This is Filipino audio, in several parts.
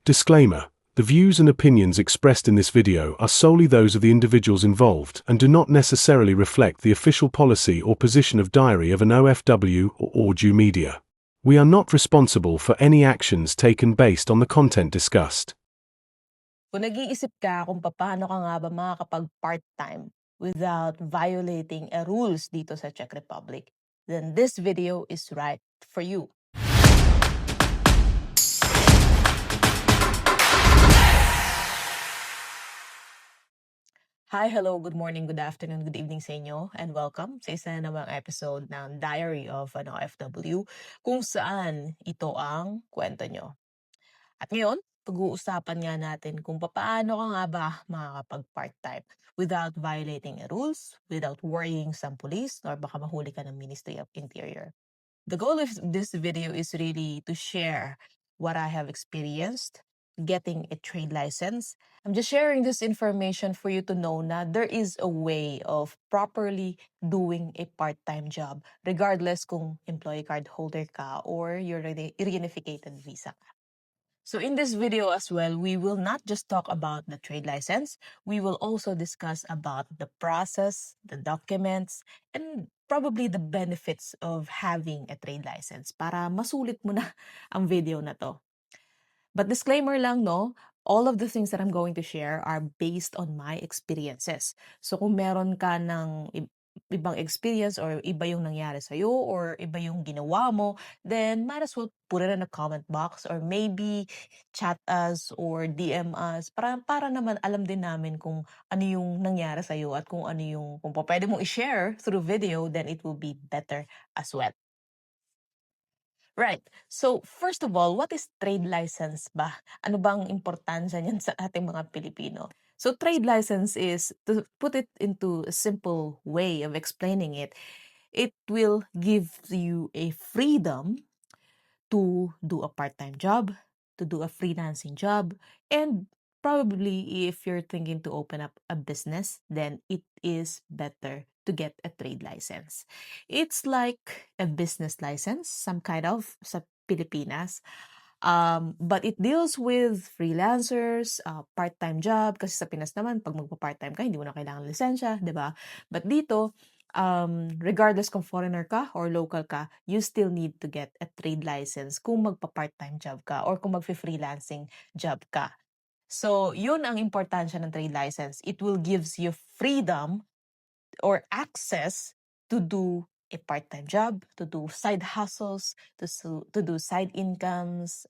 Disclaimer: the views and opinions expressed in this video are solely those of the individuals involved and do not necessarily reflect the official policy or position of Diary of an OFW or Audio Media. We are not responsible for any actions taken based on the content discussed. Kung nag-iisip ka kung paano ka nga ba makakapag-part-time without violating rules dito sa Czech Republic, then this video is right for you. Hi, hello, good morning, good afternoon, good evening sa inyo, and welcome sa isa namang episode ng Diary of an OFW kung saan ito ang kwento nyo. At ngayon, pag-uusapan nga natin kung paano ka nga ba makakapag-part-time without violating rules, without worrying sa police, or baka mahuli ka ng Ministry of Interior. The goal of this video is really to share what I have experienced getting a trade license. I'm just sharing this information for you to know na there is a way of properly doing a part-time job regardless kung employee card holder ka or you're reunificated visa ka. So in this video as well, we will not just talk about the trade license, we will also discuss about the process, the documents, and probably the benefits of having a trade license para masulit mo na ang video na to. But disclaimer lang, no? All of the things that I'm going to share are based on my experiences. So kung meron ka ng ibang experience or iba yung nangyari sa'yo or iba yung ginawa mo, then might as well put it in a comment box or maybe chat us or DM us para naman alam din namin kung ano yung nangyari sa'yo at kung ano yung kung pwede mong i-share through video, then it will be better as well. Right. So, first of all, what is trade license ba? Ano bang importansya niyan sa ating mga Pilipino? So, trade license is, to put it into a simple way of explaining it, it will give you a freedom to do a part-time job, to do a freelancing job, and probably if you're thinking to open up a business, then it is better to get a trade license. It's like a business license, some kind of sa Pilipinas. But it deals with freelancers, part-time job, kasi sa Pinas naman, pag magpa-part-time ka, hindi mo na kailangan lisensya, di ba? But dito, regardless kung foreigner ka or local ka, you still need to get a trade license kung magpa-part-time job ka or kung magfi-freelancing job ka. So, yun ang importansya ng trade license. It will gives you freedom or access to do a part-time job, to do side hustles, to do side incomes,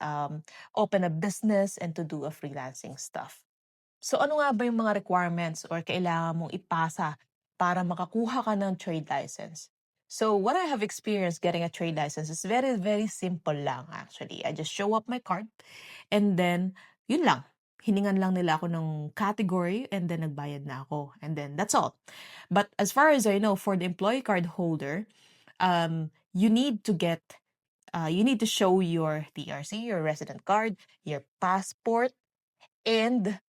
open a business, and to do a freelancing stuff. So ano nga ba yung mga requirements or kailangan mong ipasa para makakuha ka ng trade license? So what I have experienced getting a trade license is very, very simple lang actually. I just show up my card and then yun lang. Hiningan lang nila ako ng category and then nagbayad na ako. And then that's all. But as far as I know, for the employee card holder, you need to get, you need to show your TRC, your resident card, your passport, and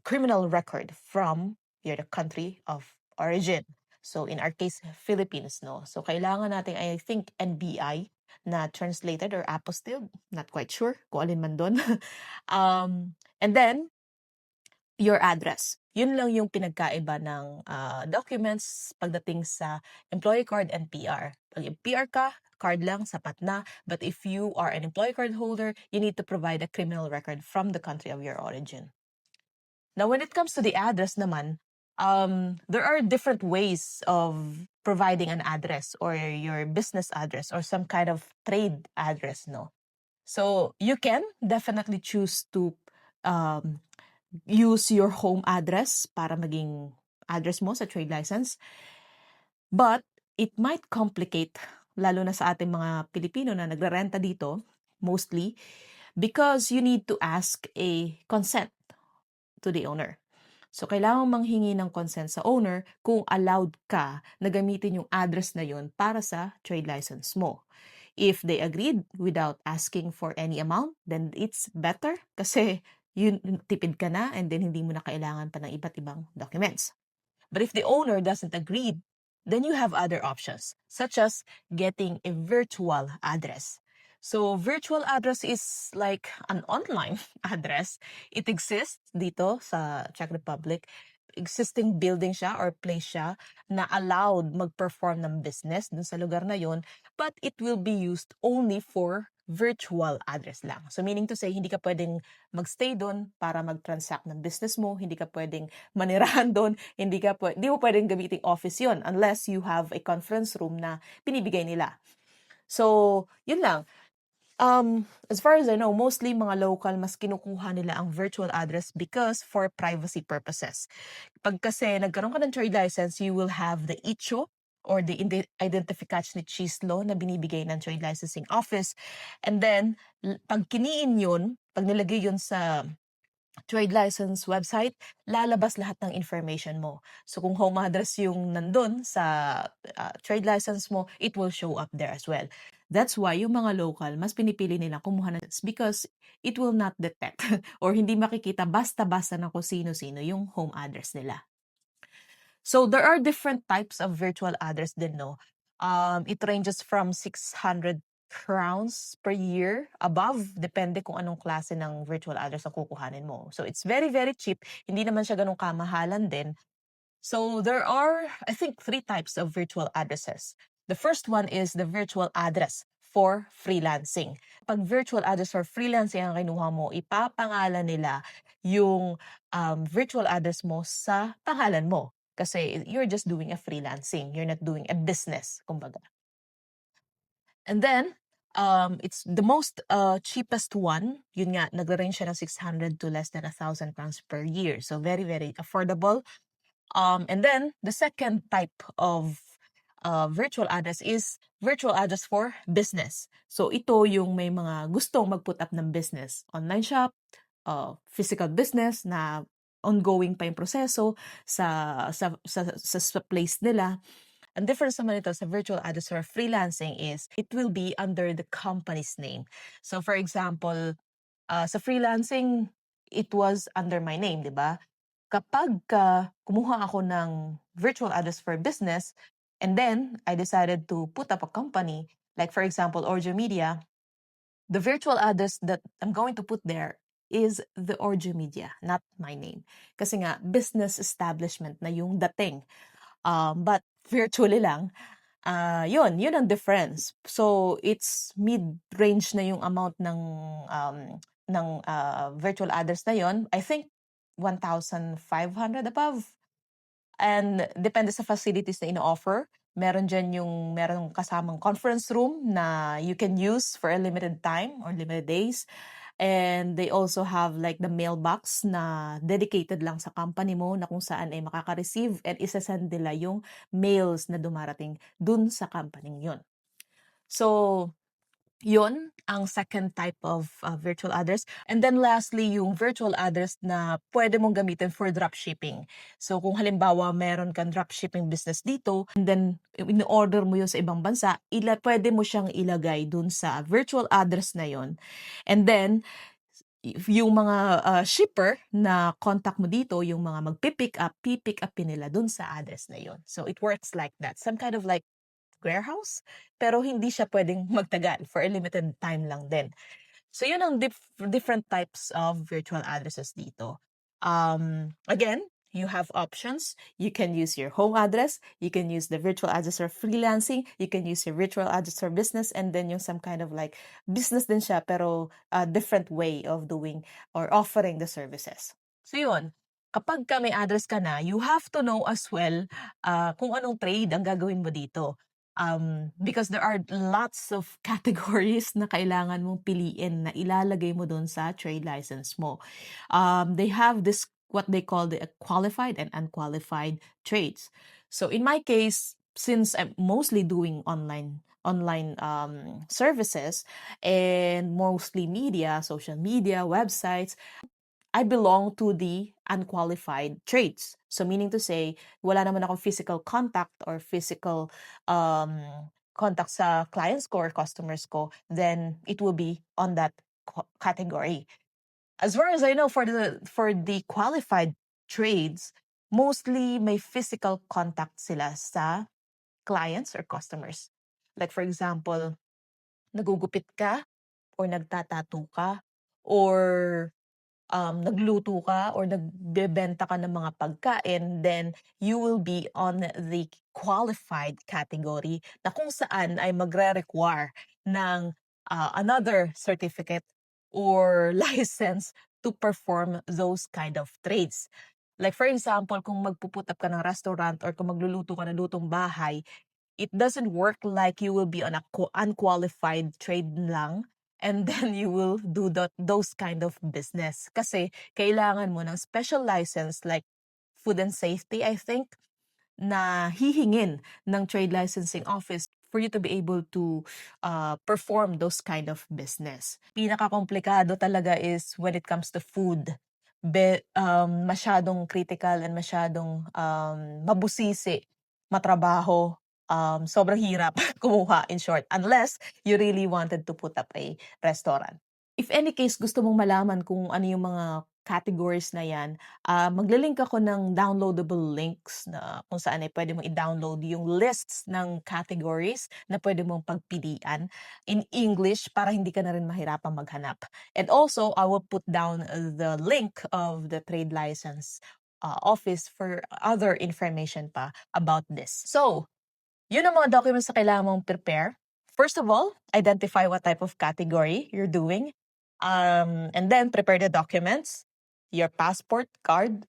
criminal record from your country of origin. So in our case, Philippines, no? So kailangan natin, I think, NBI na translated or apostilled. Not quite sure kung alin man doon. And then, your address. Yun lang yung pinagkaiba ng documents pagdating sa employee card and PR. Pag PR ka, card lang, sapat na. But if you are an employee card holder, you need to provide a criminal record from the country of your origin. Now, when it comes to the address naman, there are different ways of providing an address or your business address or some kind of trade address, no? So you can definitely choose to use your home address para maging address mo sa trade license. But it might complicate, lalo na sa ating mga Pilipino na nagrarenta dito, mostly, because you need to ask a consent to the owner. So, kailangan manghingi ng consent sa owner kung allowed ka na gamitin yung address na yun para sa trade license mo. If they agreed without asking for any amount, then it's better kasi yun, tipid ka na and then hindi mo na kailangan pa ng iba't ibang documents. But if the owner doesn't agree, then you have other options, such as getting a virtual address. So, virtual address is like an online address. It exists dito sa Czech Republic. Existing building siya or place siya na allowed mag-perform ng business dun sa lugar na yon, but it will be used only for virtual address lang. So, meaning to say, hindi ka pwedeng magstay doon para mag-transact ng business mo, hindi ka pwedeng manirahan doon, hindi mo pwedeng gamitin office yon unless you have a conference room na binibigay nila. So, yun lang. As far as I know, mostly mga local, mas kinukuha nila ang virtual address because for privacy purposes. Pag kasi nagkaroon ka ng trade license, you will have the ICHO or the Identification ni Law na binibigay ng trade licensing office. And then, pag kiniin yun, pag nilagay yun sa trade license website, lalabas lahat ng information mo. So kung home address yung nandun sa trade license mo, it will show up there as well. That's why yung mga local, mas pinipili nila kumuha ng because it will not detect or hindi makikita basta-basta na kung sino-sino yung home address nila. So there are different types of virtual address din, no? It ranges from 600 crowns per year above, depende kung anong klase ng virtual address ang kukuhanin mo. So it's very, very cheap. Hindi naman siya ganun kamahalan din. So there are, I think, 3 types of virtual addresses. The first one is the virtual address for freelancing. Pag virtual address for freelancing ang kinuha mo, ipapangalan nila yung virtual address mo sa pangalan mo. Kasi you're just doing a freelancing. You're not doing a business, kumbaga. And then, it's the most cheapest one. Yun nga, nag-range siya ng 600 to less than 1,000 pounds per year. So very, very affordable. And then the second type of virtual address is virtual address for business. So ito yung may mga gustong mag-put up ng business. Online shop, physical business na ongoing pa yung proseso sa place nila. Ang difference naman ito sa virtual address for freelancing is it will be under the company's name. So for example, sa freelancing, it was under my name, di ba? Kapag kumuha ako ng virtual address for business, and then I decided to put up a company, like for example, Orjo Media, the virtual address that I'm going to put there is the Orjo Media, not my name. Kasi nga, business establishment na yung dating. But virtually lang, yun ang difference. So, it's mid-range na yung amount ng virtual address na yon. I think 1,500 above. And depende sa facilities na ino-offer. Meron kasamang conference room na you can use for a limited time or limited days. And they also have like the mailbox na dedicated lang sa company mo na kung saan ay makaka-receive and isa-send nila yung mails na dumarating dun sa company yun. So, yun ang second type of virtual address. And then lastly, yung virtual address na pwede mong gamitin for dropshipping. So kung halimbawa meron kang dropshipping business dito, and then in-order mo yun sa ibang bansa, pwede mo siyang ilagay dun sa virtual address na yun. And then, yung mga shipper na contact mo dito, yung mga pipick upin nila dun sa address na yun. So it works like that. Some kind of like warehouse, pero hindi siya pwedeng magtagal, for a limited time lang din. So yun ang different types of virtual addresses dito. Again, you have options. You can use your home address, you can use the virtual address for freelancing, you can use your virtual address for business, and then yung some kind of like business din siya, pero a different way of doing or offering the services. So yun, kapag may address ka na, you have to know as well kung anong trade ang gagawin mo dito. Because there are lots of categories na kailangan mong piliin na ilalagay mo doon sa trade license mo. They have this, what they call the qualified and unqualified trades. So in my case, since I'm mostly doing online services and mostly media, social media, websites, I belong to the unqualified trades. So meaning to say, wala naman akong physical contact or physical contact sa clients ko or customers ko, then it will be on that category. As far as I know, for the qualified trades, mostly may physical contact sila sa clients or customers. Like for example, nagugupit ka or nagtatattoo ka or nagluto ka or nagbebenta ka ng mga pagkain, then you will be on the qualified category na kung saan ay magre-require ng another certificate or license to perform those kind of trades. Like for example, kung magpuput up ka ng restaurant or kung magluluto ka ng lutong bahay, it doesn't work like you will be on a unqualified trade lang and then you will do those kind of business. Kasi kailangan mo ng special license like food and safety, I think, na hihingin ng trade licensing office for you to be able to perform those kind of business. Pinaka-komplikado talaga is when it comes to food. Masyadong critical and masyadong mabusisi, matrabaho, sobrang hirap kumuha in short unless you really wanted to put up a restaurant. If any case gusto mong malaman kung ano yung mga categories na yan, magle-link ako ng downloadable links na kung saan ay pwede mong i-download yung lists ng categories na pwede mong pagpilian in English para hindi ka na rin mahirapang maghanap. And also, I will put down the link of the trade license office for other information pa about this. So, yun ang mga documents na kailangan mong prepare. First of all, identify what type of category you're doing. And then prepare the documents, your passport card,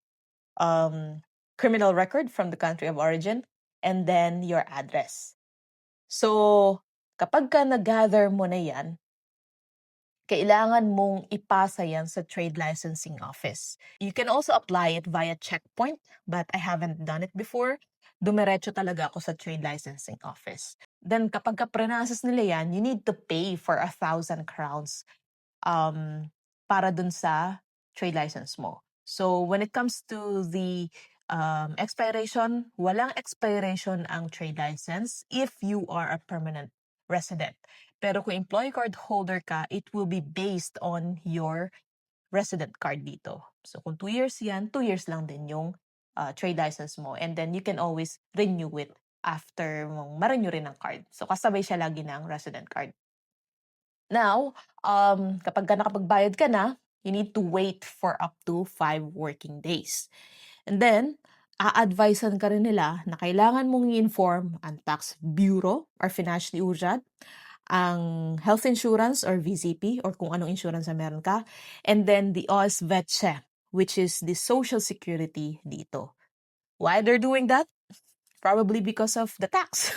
criminal record from the country of origin, and then your address. So, kapag ka nag-gather mo na yan, kailangan mong ipasa yan sa trade licensing office. You can also apply it via checkpoint, but I haven't done it before. Dumiretso talaga ako sa trade licensing office. Then kapag ka-process nila yan, you need to pay for 1,000 crowns para dun sa trade license mo. So when it comes to the expiration, walang expiration ang trade license if you are a permanent resident. Pero kung employee card holder ka, it will be based on your resident card dito. So kung 2 years yan, 2 years lang din yung trade license mo. And then you can always renew it after mong ma-renew rin ang card. So kasabay siya lagi ng resident card. Now, kapag ka nakapagbayad ka na, you need to wait for up to 5 working days. And then, a-advisean ka rin nila na kailangan mong i-inform ang Tax Bureau or Financial Urjad, ang health insurance or VZP or kung anong insurance na meron ka, and then the OSVETSE, which is the social security dito. Why they're doing that? Probably because of the tax.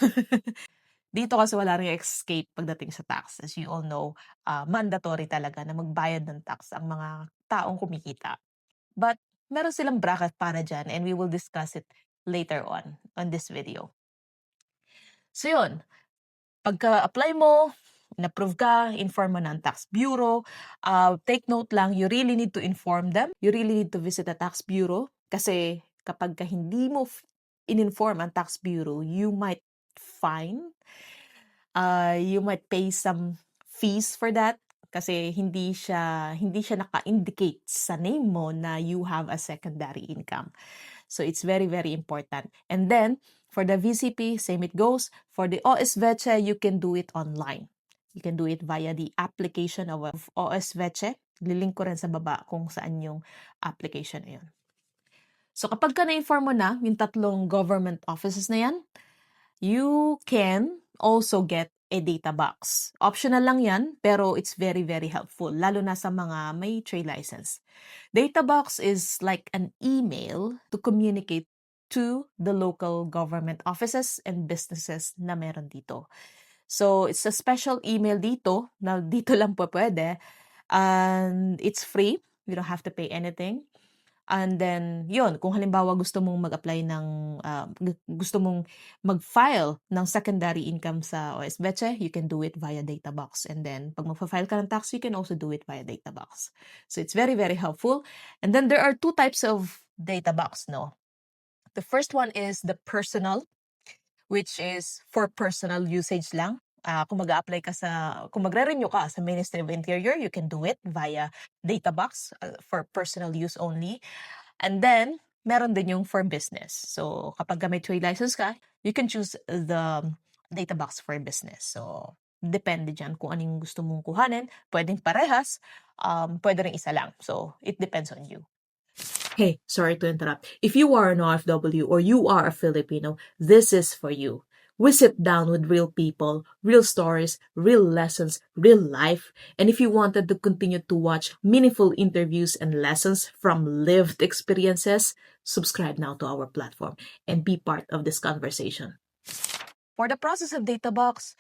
Dito kasi wala ring escape pagdating sa tax. As you all know, mandatory talaga na magbayad ng tax ang mga taong kumikita. But meron silang bracket para dyan and we will discuss it later on this video. So yun, pagka-apply mo, in-approve ka, inform mo ng Tax Bureau. Take note lang, you really need to inform them. You really need to visit the Tax Bureau kasi kapag ka hindi mo in-inform ang Tax Bureau, you might fine. You might pay some fees for that kasi hindi siya naka-indicate sa name mo na you have a secondary income. So it's very, very important. And then, for the VCP, same it goes. For the OSVETSE, you can do it online. You can do it via the application of OSVETSE. Lilink ko rin sa baba kung saan yung application na yun. So kapag ka na-inform mo na yung 3 government offices na yan, you can also get a data box. Optional lang yan, pero it's very, very helpful, lalo na sa mga may trade license. Data box is like an email to communicate to the local government offices and businesses na meron dito. So, it's a special email dito, na dito lang po pwede, and it's free. You don't have to pay anything. And then, yun, kung halimbawa gusto mong mag-apply ng, gusto mong mag-file ng secondary income sa OSVETSE, you can do it via data box. And then, pag mag-file ka ng tax, you can also do it via data box. So, it's very, very helpful. And then, there are 2 types of data box, no? The first one is the personal, which is for personal usage lang. Kung mag-a-apply ka kung magre-renew ka sa Ministry of Interior, you can do it via data box for personal use only. And then, meron din yung for business. So, kapag may trade license ka, you can choose the data box for business. So, depende dyan kung ano yung gusto mong kuhanin. Pwedeng parehas, pwede rin isa lang. So, it depends on you. Hey, sorry to interrupt. If you are an OFW or you are a Filipino, this is for you. We sit down with real people, real stories, real lessons, real life. And if you wanted to continue to watch meaningful interviews and lessons from lived experiences, subscribe now to our platform and be part of this conversation. For the process of data box,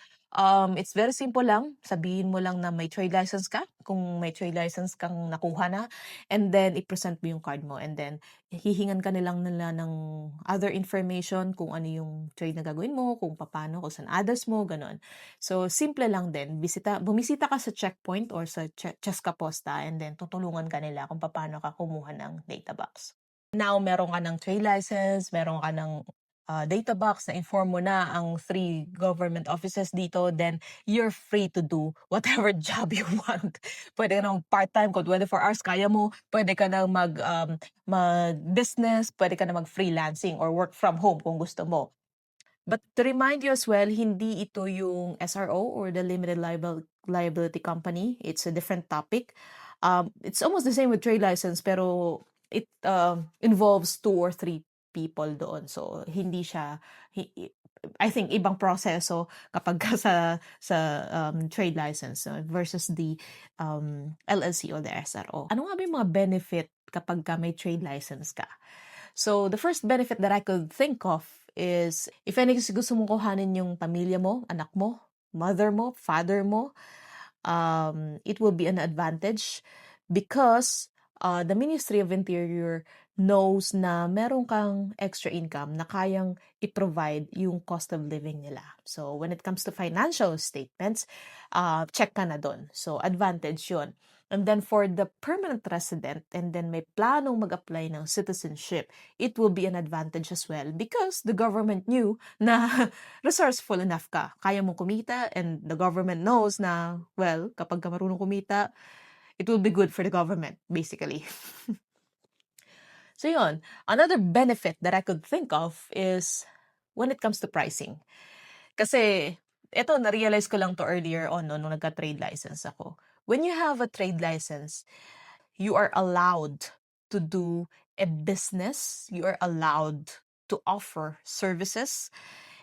it's very simple lang. Sabihin mo lang na may trade license ka, kung may trade license kang nakuha na, and then i-present mo yung card mo. And then, hihingan ka nilang nila ng other information kung ano yung trade na gagawin mo, kung paano, kung saan address mo, ganun. So, simple lang din. Bumisita ka sa checkpoint or sa Cheska Posta, and then tutulungan ka nila kung paano ka kumuha ng data box. Now, meron ka ng trade license, meron ka ng data box, na-inform mo na ang 3 government offices dito, then you're free to do whatever job you want. Pwede ka ng part-time, kung 24 hours kaya mo. Pwede ka ng mag-business, pwede ka na mag-freelancing or work from home kung gusto mo. But to remind you as well, hindi ito yung SRO or the limited liability company. It's a different topic. It's almost the same with trade license, pero it involves 2 or 3 people doon. So, hindi siya, I think, ibang proseso kapag sa trade license versus the LLC or the SRO. Ano nga ba yung mga benefit kapag may trade license ka? So, the first benefit that I could think of is, if any gusto mong kuhanin yung pamilya mo, anak mo, mother mo, father mo, it will be an advantage because the Ministry of Interior knows na meron kang extra income na kayang i-provide yung cost of living nila. So, when it comes to financial statements, check ka na dun. So, advantage yun. And then for the permanent resident and then may planong mag-apply ng citizenship, it will be an advantage as well because the government knew na resourceful enough ka. Kaya mong kumita and the government knows na, well, kapag ka marunong kumita, it will be good for the government, basically. So yun, another benefit that I could think of is when it comes to pricing. Kasi, eto, na-realize ko lang to earlier on nung nagka-trade license ako. When you have a trade license, you are allowed to do a business, you are allowed to offer services,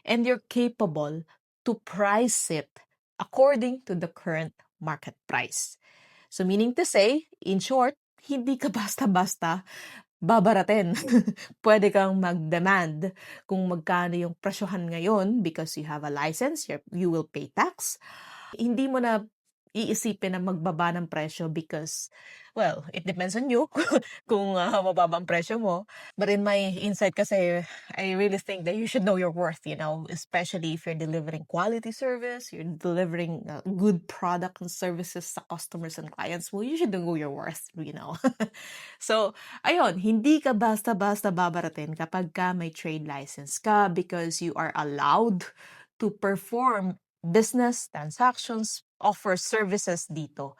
and you're capable to price it according to the current market price. So meaning to say, in short, hindi ka basta-basta babaratin. Pwede kang mag-demand kung magkano yung presyohan ngayon because you have a license, you will pay tax. Hindi mo na iisipin na magbaba ng presyo because, well, it depends on you kung mababa ang presyo mo. But in my insight kasi, I really think that you should know your worth, especially if you're delivering quality service, you're delivering good product and services sa customers and clients mo, you should know your worth. So, ayun, hindi ka basta-basta babaratin kapag ka may trade license ka because you are allowed to perform business transactions, offer services dito.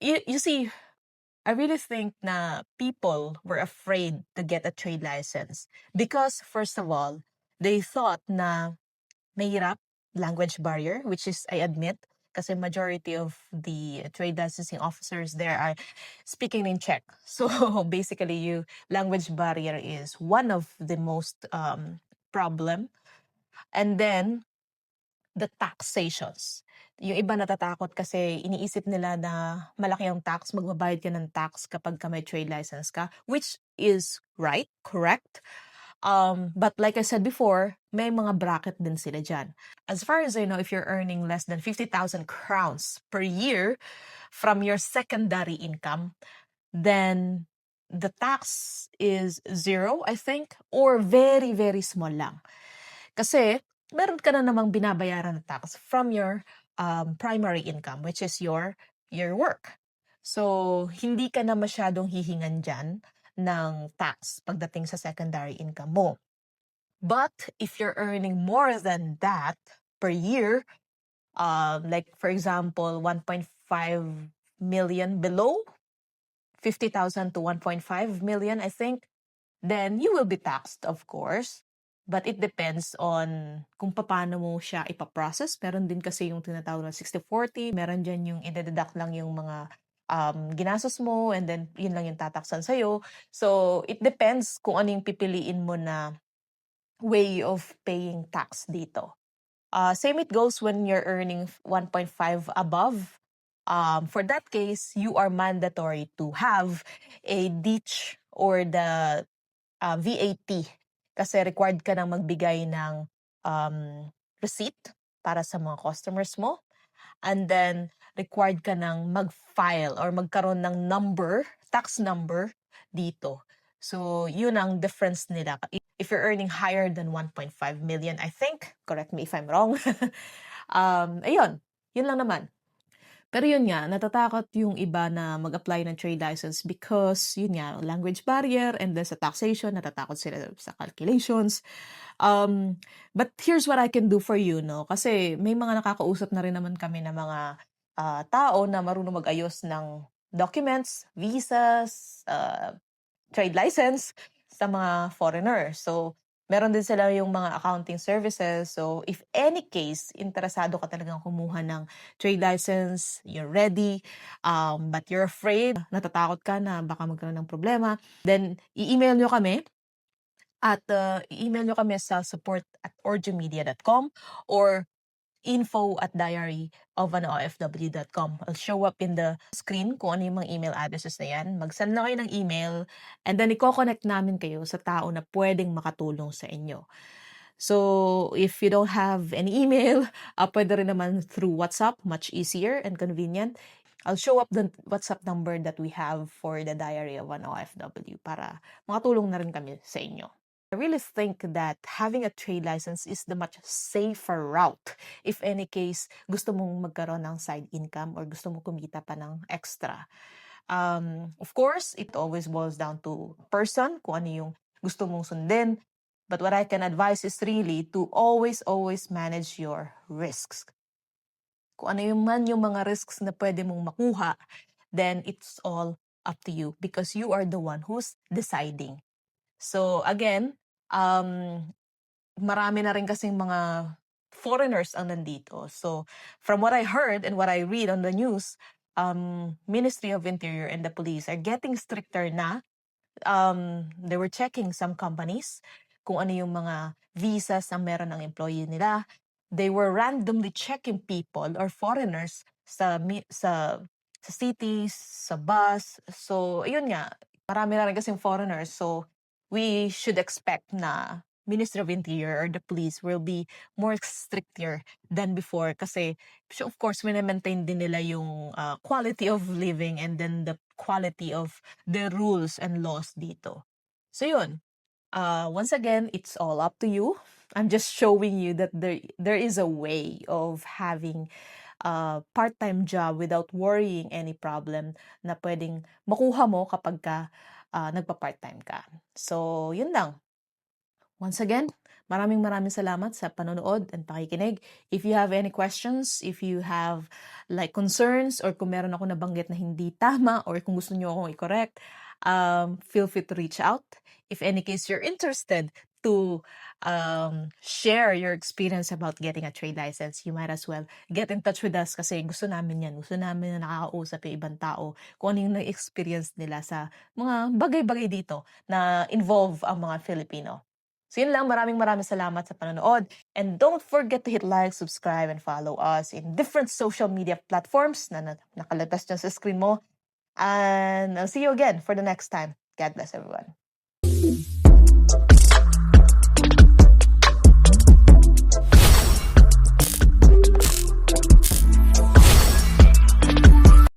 You see, I really think na people were afraid to get a trade license because, first of all, they thought na mahirap, language barrier, which is, I admit, kasi majority of the trade licensing officers there are speaking in Czech. So basically, language barrier is one of the most problem. And then, the taxations. Yung iba natatakot kasi iniisip nila na malaki ang tax, magbabayad ka ng tax kapag ka may trade license ka, which is right, correct. But like I said before, may mga bracket din sila dyan. As far as I know, if you're earning less than 50,000 crowns per year from your secondary income, then the tax is 0, I think, or very, very small lang. Kasi, meron ka na namang binabayaran na tax from your primary income, which is your work. So, hindi ka na masyadong hihingan dyan ng tax pagdating sa secondary income mo. But, if you're earning more than that per year, like for example, 1.5 million below, 50,000 to 1.5 million, I think, then you will be taxed, of course. But it depends on kung paano mo siya ipa-process. Meron din kasi yung tinatawag na 60/40, meron diyan yung ide-deduct lang yung mga, ginastos mo and then yun lang yung tataksan sa'yo. So, it depends kung ano yung pipiliin mo na way of paying tax dito. Same it goes when you're earning 1.5 above. For that case, you are mandatory to have a DITCH or the VAT kasi required ka ng magbigay ng receipt para sa mga customers mo. And then, required ka ng mag-file or magkaroon ng number, tax number dito. So, yun ang difference nila. If you're earning higher than 1.5 million, I think, correct me if I'm wrong. Ayun, yun lang naman. Pero yun nga, natatakot yung iba na mag-apply ng trade license because yun nga, language barrier and then sa taxation, natatakot sila sa calculations. But here's what I can do for you, no? Kasi may mga nakakausap na rin naman kami na mga tao na marunong mag-ayos ng documents, visas, trade license sa mga foreigner. So, meron din sila yung mga accounting services. So, if any case, interesado ka talagang kumuha ng trade license, you're ready, but you're afraid, natatakot ka na baka magkaroon ng problema, then i-email nyo kami at i-email nyo kami sa support@orjumedia.com or info@diaryofan-OFW.com. I'll show up in the screen kung ano yung mga email addresses na yan. Mag-send lang kayo ng email and then i-connect namin kayo sa tao na pwedeng makatulong sa inyo. So, if you don't have any email, pwede rin naman through WhatsApp, much easier and convenient. I'll show up the WhatsApp number that we have for the Diary of an OFW para makatulong na rin kami sa inyo. I really think that having a trade license is the much safer route if any case gusto mong magkaroon ng side income or gusto mong kumita pa ng extra. Of course, it always boils down to person, kung ano yung gusto mong sundin. But what I can advise is really to always manage your risks. Kung ano yung mga risks na pwede mong makuha, then it's all up to you because you are the one who's deciding. So again, marami na rin kasing mga foreigners ang nandito. So from what I heard and what I read on the news, Ministry of Interior and the police are getting stricter na. They were checking some companies kung ano yung mga visas na meron ng employee nila. They were randomly checking people or foreigners sa cities, sa bus. So, ayun nga, marami na rin kasing foreigners. So, we should expect na Ministry of Interior or the police will be more stricter than before kasi of course maintain din nila yung quality of living and then the quality of the rules and laws dito. So yun, once again, it's all up to you. I'm just showing you that there is a way of having a part-time job without worrying any problem na pwedeng makuha mo kapag ka nagpa-part-time ka. So, yun lang. Once again, maraming salamat sa panonood and pakikinig. If you have any questions, if you have like concerns, or kung meron ako nabanggit na hindi tama, or kung gusto nyo akong i-correct, feel free to reach out. If any case you're interested to share your experience about getting a trade license, you might as well get in touch with us kasi gusto namin yan. Gusto namin na nakakausap yung ibang tao kung ano yung na-experience nila sa mga bagay-bagay dito na involve ang mga Filipino. So yun lang, maraming salamat sa panonood. And don't forget to hit like, subscribe, and follow us in different social media platforms na nakalabas dyan sa screen mo. And I'll see you again for the next time. God bless everyone.